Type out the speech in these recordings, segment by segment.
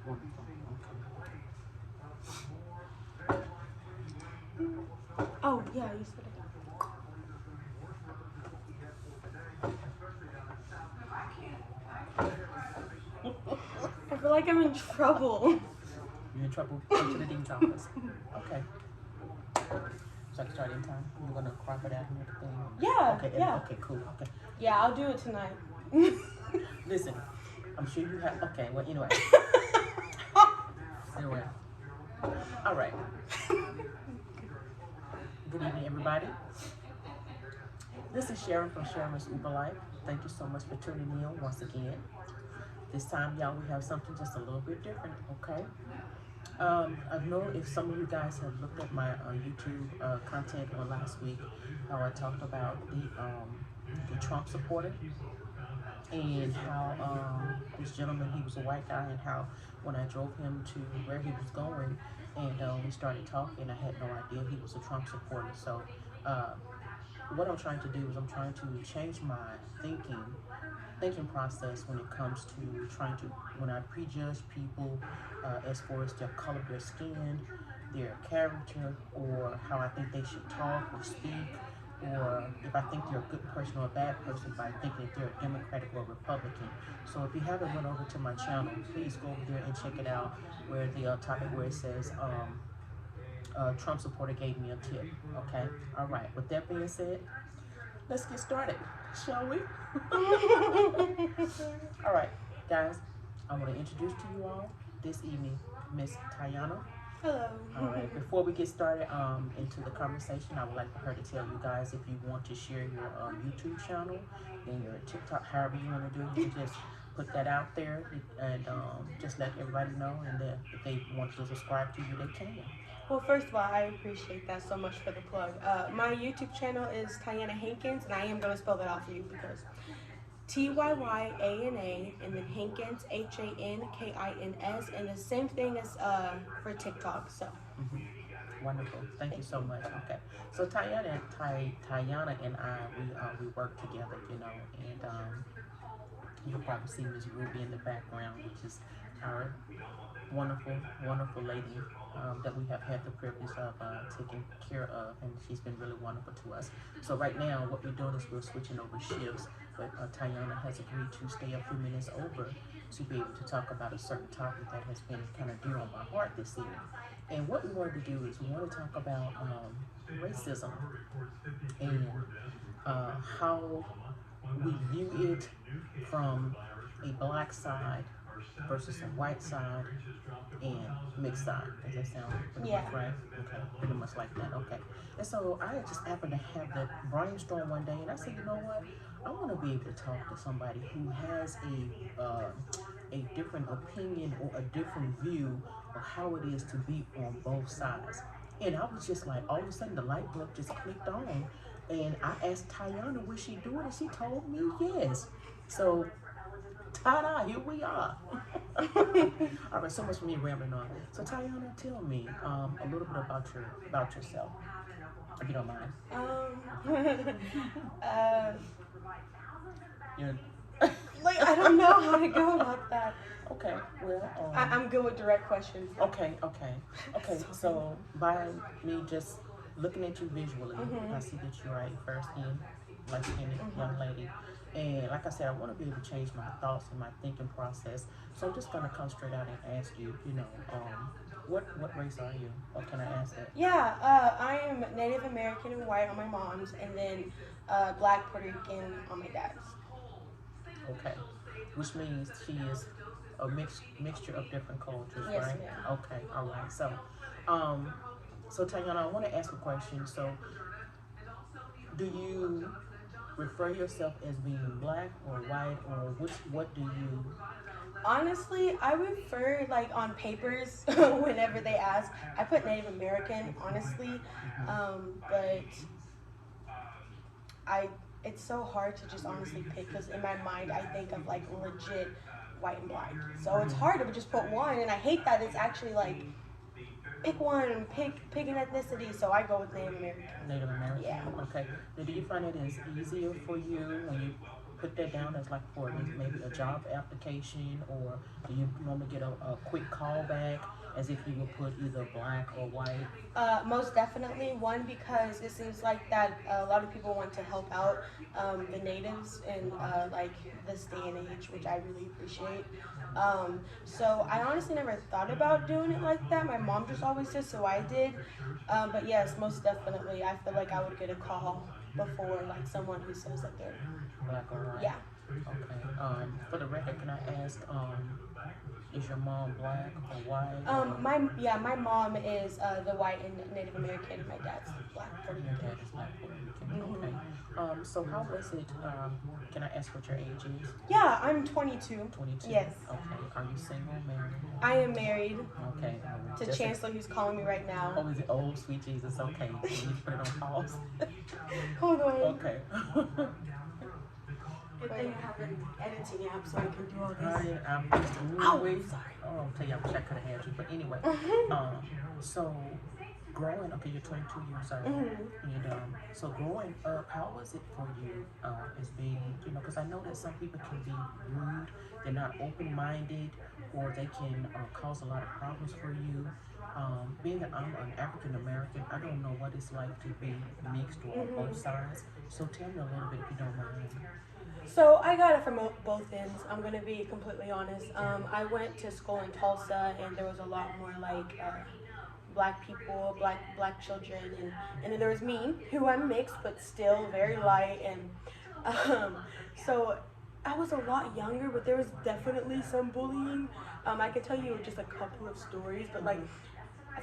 Wonderful. Oh, yeah, you said it. I feel like I'm in trouble. You're in trouble. Come to the dean's office. Okay. So I can start in time. You're gonna crop it out and everything. Yeah, Okay. yeah. Okay. Cool. Okay. Yeah, I'll do it tonight. Listen, I'm sure you have. Okay. Well, anyway. Anyway. All right. Good evening, everybody. This is Sharon from Sharon's Uber Life. Thank you so much for tuning in once again. This time, y'all, we have something just a little bit different. Okay. I know if some of you guys have looked at my YouTube content on last week, how I talked about the Trump supporter and how this gentleman, he was a white guy, and how when I drove him to where he was going and we started talking, I had no idea he was a Trump supporter. So uh, what I'm trying to do is I'm trying to change my thinking process when it comes to trying to when I prejudge people as far as their color of their skin, their character, or how I think they should talk or speak, or if I think they're a good person or a bad person by thinking if they're a Democratic or a Republican. So if you haven't went over to my channel, please go over there and check it out where the topic where it says Trump supporter gave me a tip. Okay, all right. With that being said, let's get started, shall we? All right, guys, I want to introduce to you all this evening Miss.TyYana. Hello. All right, before we get started into the conversation, I would like for her to tell you guys if you want to share your YouTube channel and your TikTok, however you want to do it, you can just put that out there and just let everybody know. And then if they want to subscribe to you, they can. Well, first of all, I appreciate that so much for the plug. My YouTube channel is TyYana Hankins, and I am going to spell that out for you because TYYANA and then Hankins HANKINS, and the same thing as for TikTok. So. Wonderful. Thank you so much. Okay. So TyYana and I, we work together, you know, and you'll probably see Miss Ruby in the background, which is our wonderful lady that we have had the privilege of taking care of, and she's been really wonderful to us. So right now, what we're doing is we're switching over shifts, but TyYana has agreed to stay a few minutes over to be able to talk about a certain topic that has been kind of dear on my heart this evening. And what we wanted to do is we want to talk about racism and how we view it from a black side versus a white side and mixed side. Does that sound pretty much right? Okay, pretty much like that. Okay. And so I just happened to have that brainstorm one day, and I said, you know what? I want to be able to talk to somebody who has a different opinion or a different view of how it is to be on both sides. And I was just like, all of a sudden, the light bulb just clicked on, and I asked TyYana, would she do it? And she told me yes. So ta-da, here we are. All right, so much for me rambling on. So TyYana, tell me a little bit about yourself, if you don't mind. Uh, You're like, I don't know how to go about that. okay. Well, I'm good with direct questions. Okay. So by me just looking at you visually, I see that you're a fair-skinned, light-skinned young lady. And like I said, I want to be able to change my thoughts and my thinking process. So I'm just gonna come straight out and ask you, what race are you? Or can I ask that? Yeah, I am Native American and white on my mom's, and then Black Puerto Rican on my dad's. Okay, which means she is a mixture of different cultures, Yes, right? ma'am. Okay, all right. Um, so TyYana, I want to ask a question. So, do you refer yourself as being black or white, or what do you? Honestly, I refer like on papers whenever they ask. I put Native American, honestly, but I it's so hard to just honestly pick because in my mind I think of like legit white and black. So it's hard to just put one, and I hate that it's actually like pick one, pick an ethnicity. So I go with Native American. Native American. Yeah. Okay. Now, do you find it is easier for you when you put that down as like for maybe a job application, or do you normally get a quick call back as if you would put either black or white? Most definitely. One, because it seems like that a lot of people want to help out the natives in like this day and age, which I really appreciate. So I honestly never thought about doing it like that. My mom just always said, so I did. But yes, most definitely, I feel like I would get a call before like someone who says that they're Black or white? yeah. Okay. For the record, can I ask, is your mom black or white? My mom is the white and Native American, and my dad's black Puerto Your Rican. dad is black Puerto Rican. Mm-hmm. Okay. So how was it? Can I ask what your age is? Yeah, I'm 22. 22. Yes. Okay. Are you single, married? I am married Okay. to Chancellor, who's calling me right now. Oh, is it? Oh, sweet Jesus. Okay. You need to put it on pause. Hold on. Okay. Good thing I have an editing app so I can do all this. Honey, I'm Sorry. Oh, I'll tell you, I wish I could have had you. But anyway, so growing, okay, you're 22 years old. And so growing up, how was it for you as being, because I know that some people can be rude, they're not open-minded, or they can cause a lot of problems for you. Being that I'm an African American, I don't know what it's like to be mixed or on both sides. So tell me a little bit if you don't mind. So I got it from both ends. I'm gonna be completely honest. I went to school in Tulsa, and there was a lot more like black people, black children, and then there was me, who I'm mixed but still very light, and so I was a lot younger, but there was definitely some bullying. I can tell you just a couple of stories, but like,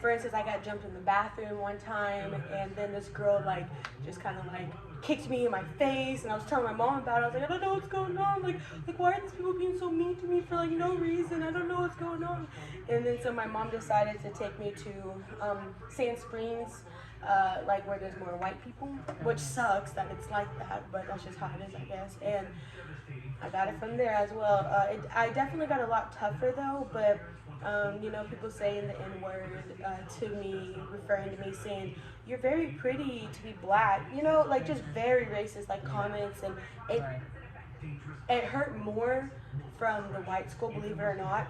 for instance, I got jumped in the bathroom one time, and then this girl like just kind of like kicked me in my face, and I was telling my mom about it. I was like, I don't know what's going on. Like why are these people being so mean to me for like no reason? I don't know what's going on. And then so my mom decided to take me to Sand Springs, like where there's more white people, which sucks that it's like that, but that's just how it is, I guess. And I got it from there as well. I definitely got a lot tougher though, but people saying the N-word to me, referring to me, saying, you're very pretty to be black, like just very racist, like comments, and it hurt more from the white school, believe it or not.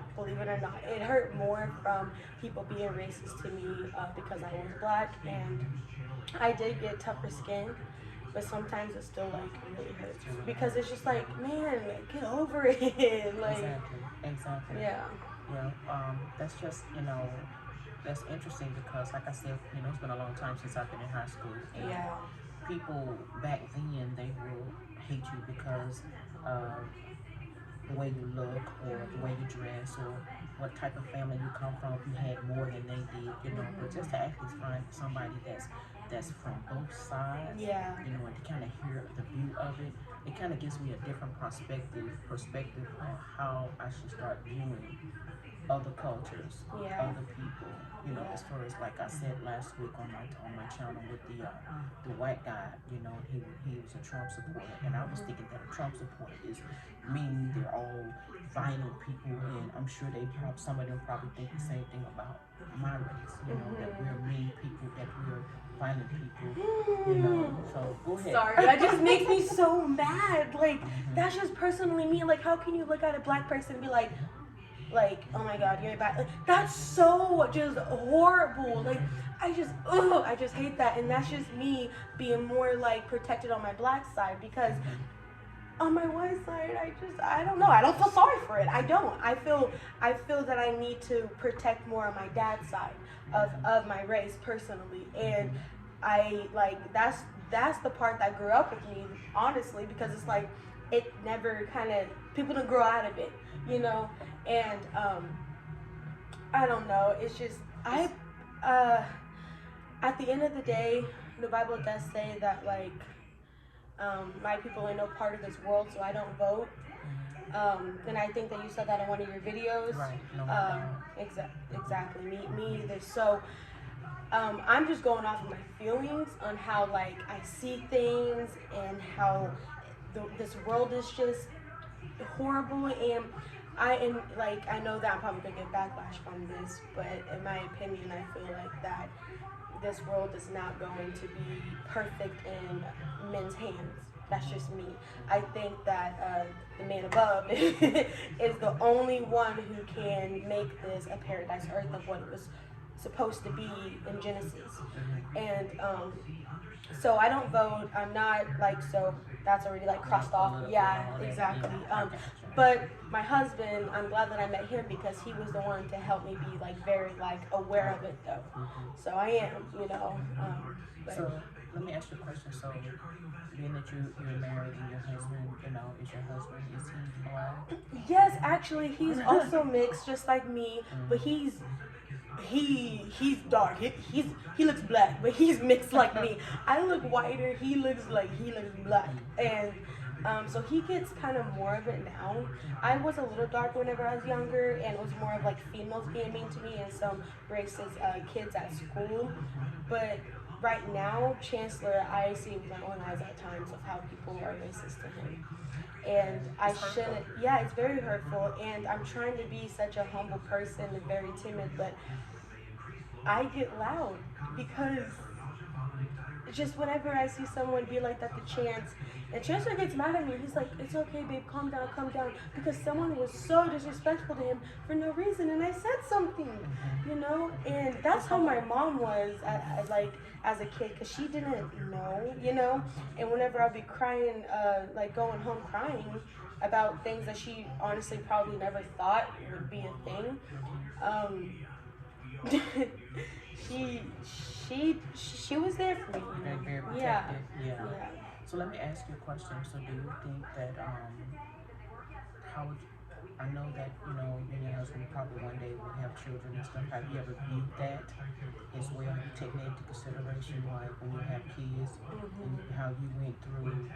It hurt more from people being racist to me because I was black, and I did get tougher skin. But sometimes it still like really hurts because it's just like, man, get over it. Like, exactly. Yeah. That's just that's interesting because, like I said, it's been a long time since I've been in high school. And Yeah. people back then, they will hate you because the way you look or the way you dress or what type of family you come from. If you had more than they did, but just to actually find somebody that's from both sides, Yeah. and to kind of hear the view of it, it kind of gives me a different perspective on how I should start viewing other cultures, Yeah. other people. As far as, like I said last week on my channel with the white guy, he was a Trump supporter, and I was thinking that a Trump supporter is meaning they're all violent people, and I'm sure some of them probably think the same thing about my race. That we're mean people, that we're violent people. So go ahead. Sorry, that just makes me so mad. Like, that's just personally me. Like, how can you look at a black person and be like, oh my God, you're bad. Like, that's so just horrible. Like, I just hate that. And that's just me being more like protected on my black side, because on my white side, I don't know. I don't feel sorry for it. I don't. I feel that I need to protect more on my dad's side of my race personally. And I that's the part that grew up with me, honestly, because it's like it never people don't grow out of it, and I don't know. It's just at the end of the day, the Bible does say that like my people are no part of this world, so I don't vote. And I think that you said that in one of your videos. Right. No, exactly. Me either. So I'm just going off of my feelings on how like I see things and how this world is just horrible, and I know that I'm probably gonna get backlash from this, but in my opinion, I feel like that this world is not going to be perfect in men's hands. That's just me. I think that the man above is the only one who can make this a paradise earth of what it was supposed to be in Genesis. And so I don't vote. I'm not like, so that's already like crossed off. Yeah, exactly. But my husband, I'm glad that I met him because he was the one to help me be like very like aware of it though. So I am, you know. So let me ask you a question. So being that you're married and your husband, you know, is your husband, is he black? Yes, actually, he's also mixed, just like me, but he's dark. He looks black, but he's mixed like me. I look whiter. He looks black, and so he gets kind of more of it now. I was a little dark whenever I was younger, and it was more of like females being mean to me and some racist kids at school. But right now, Chancellor, I see with my own eyes at times of how people are racist to him. And I shouldn't, yeah, it's very hurtful. And I'm trying to be such a humble person and very timid, but I get loud because just whenever I see someone be like that to Chance, and Chancellor gets mad at me, he's like, it's okay, babe, calm down, because someone was so disrespectful to him for no reason, and I said something, you know, and that's how my mom was, as a kid, because she didn't know, you know, and whenever I'd be crying, like going home crying about things that she honestly probably never thought would be a thing, she was there for me. Very protected. Yeah. So let me ask you a question. So do you think that how would I know that you know you and your husband probably one day will have children and stuff. Have you ever viewed that as well? Have you taken that into consideration, like when you have kids and how you went through?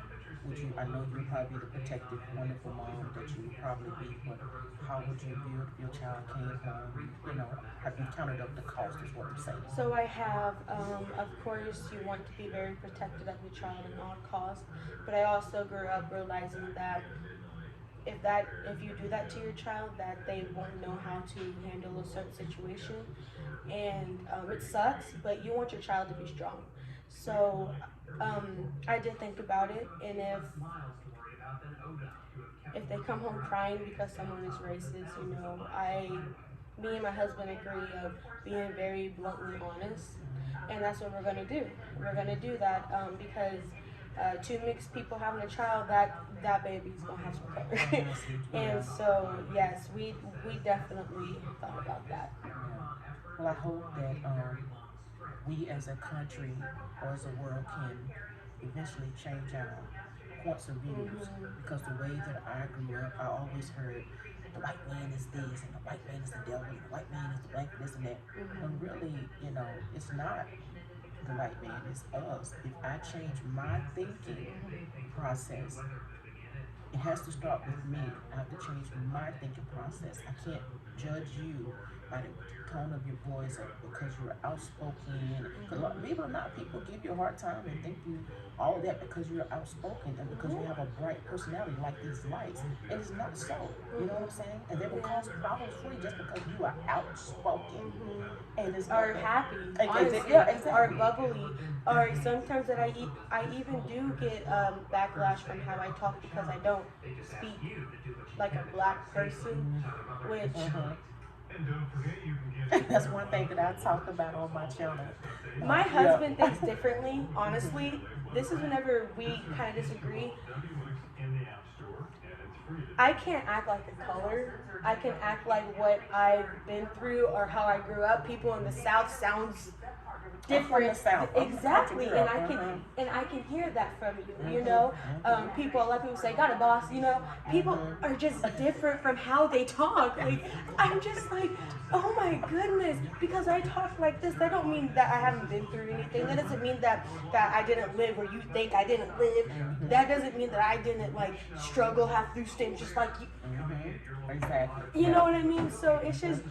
Would you? I know you would probably be the protective, wonderful mom that you would probably be, but how would you view if your child came home? You know, have you counted up the cost? Is what I'm saying. So I have, of course, you want to be very protective of your child at all costs, but I also grew up realizing that if you do that to your child, that they won't know how to handle a certain situation, and it sucks, but you want your child to be strong. So I did think about it, and if they come home crying because someone is racist, you know, me and my husband agree of being very bluntly honest, and that's what we're gonna do. We're gonna do that because two mixed people having a child, that baby's gonna have some color. And so yes, we definitely thought about that. Well, I hope that we as a country or as a world can eventually change our points of views, because the way that I grew up, I always heard the white man is this and the white man is the devil and the white man is the black this and that. When really, you know, it's not the white man, it's us. If I change my thinking process, it has to start with me. I have to change my thinking process. I can't judge you by the tone of your voice or because you're outspoken. Because believe it or not, people give you a hard time and think you all of that because you're outspoken and because you have a bright personality like these lights. And it's not so. You know what I'm saying? And they will cause problems for you just because you are outspoken. And it's or happy, honestly, or bubbly, or sometimes that I even do get backlash from how I talk because I don't speak like a black person, which that's one thing that I talk about on my channel. My husband thinks differently, honestly. This is whenever we kind of disagree. I can't act like the color. I can act like what I've been through or how I grew up. People in the South sounds different. Exactly, and I can hear that from you. You know, a lot of people say, "Got it, boss." You know, people are just different from how they talk. Like, I'm just like, oh my goodness, because I talk like this, that don't mean that I haven't been through anything. That doesn't mean that I didn't live, or you think I didn't live. That doesn't mean that I didn't like struggle, have through things just like you. Exactly. You know what I mean? So it's just,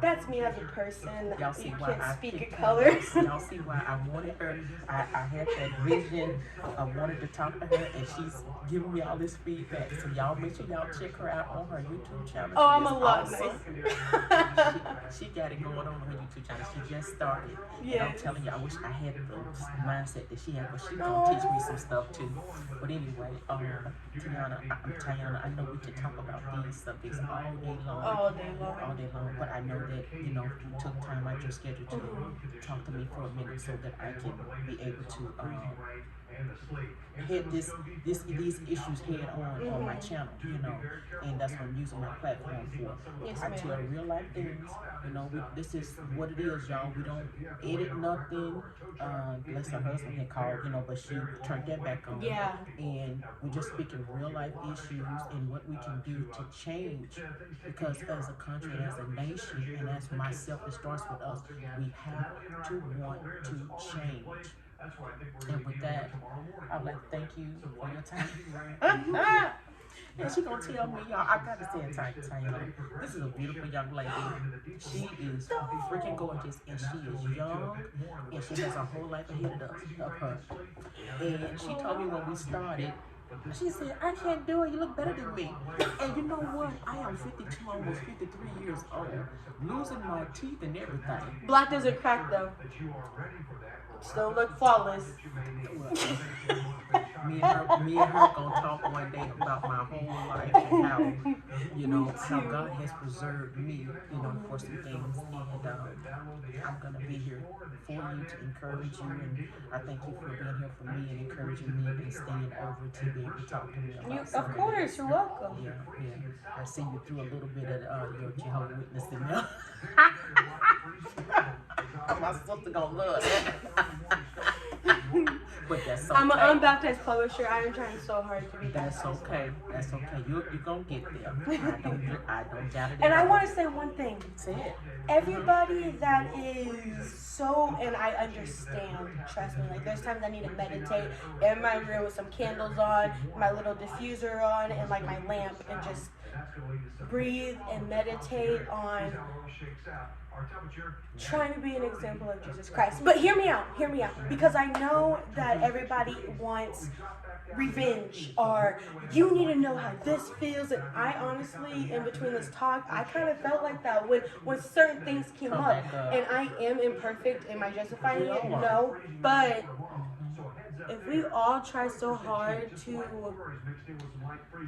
that's me as a person. Y'all see you why can't I speak picked in colors. Y'all see why I wanted her. I had that vision. I wanted to talk to her, and she's giving me all this feedback. So y'all make sure y'all check her out on her YouTube channel. Oh, I'm a lot nice. She got got it going on her YouTube channel. She just started. Yeah. And I'm telling you, I wish I had the mindset that she had, but she's gonna teach me some stuff too. But anyway, TyYana, I know we can talk about these subjects all day long. All day long. All day long. But I know that, you know, you took time out your schedule to talk to me for a minute so that I can be able to hit these issues head on my channel, you know, and that's what I'm using my platform for. Yes, I ma'am. tell real life things, you know. This is what it is, y'all. We don't edit nothing. Bless her husband had called, you know, but she turned that back on. Yeah. And we're just speaking real life issues and what we can do to change, because as a country, as a nation, and as myself, it starts with us. We have to want to change. And with that, I'd like to thank you for your time. And she gonna tell me, y'all, I gotta say it, TyYana. This is a beautiful young lady. She is freaking gorgeous, and she is young, and she has a whole life ahead of her. And she told me when we started, she said, I can't do it, you look better than me. And you know what? I am 52, almost 53 years old, losing my teeth and everything. Black doesn't crack though. Still look flawless. Me and her gonna talk one day about my whole life and how, you know, how God has preserved me, you know, for some things. And I'm gonna be here for you to encourage you, and I thank you for being here for me and encouraging me and staying over to be able to talk to me about some Of course, you're welcome. Yeah. I see you through a little bit of your Jehovah's Witness in there. My sister gonna love that. But that's okay. I'm an unbaptized publisher. I am trying so hard to be That's baptized. okay. That's okay. You're gonna get there. I don't doubt it. And I want to say one thing. Say it. Everybody that is so, and I understand, trust me, like there's times I need to meditate in my room with some candles on, my little diffuser on, and like my lamp, and just breathe and meditate on trying to be an example of Jesus Christ. But hear me out, because I know that everybody wants revenge, or you need to know how this feels, and I honestly, in between this talk, I kind of felt like that when certain things came up, and I am imperfect. Am I justifying it? No, but if we all try so hard to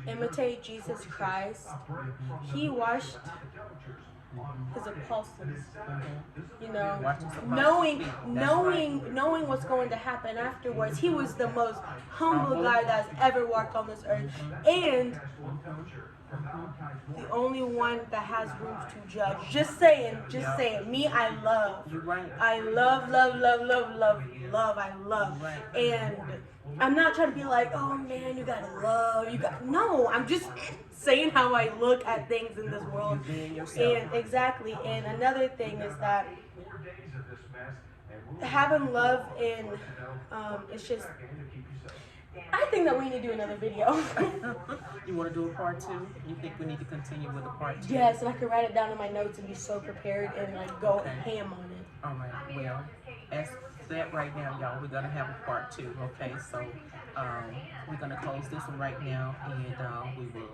imitate Jesus Christ, he washed his apostles, you know, knowing what's going to happen afterwards. He was the most humble guy that's ever walked on this earth, and the only one that has room to judge. Just saying. Me, I love. You're right. I love. I love. Right. And I'm not trying to be like, oh man, you gotta love. No, I'm just saying how I look at things in this world. You're being yourself. And exactly. And another thing is that having love in, it's just, I think that we need to do another video. You want to do a part 2? You think we need to continue with a part 2? Yes, and I could write it down in my notes and be so prepared and like go ham on it. All right. Well, as that right now, y'all, we're gonna have a part 2. Okay, so we're gonna close this one right now, and we will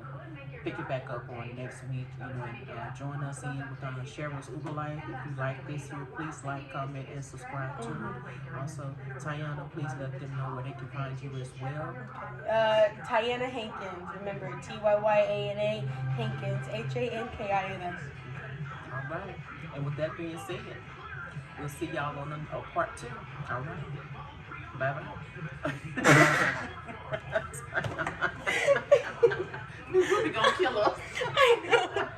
pick it back up on next week. You know, and join us in with Cheryl's Uber Life. If you like this here, please like, comment, and subscribe to her. Also, TyYana, please let them know where they can find you as well. TyYana Hankins. Remember, TyYana Hankins, HANKINS. All right. And with that being said, we'll see y'all on a part 2. All right. Bye-bye. This really gonna kill us. I know.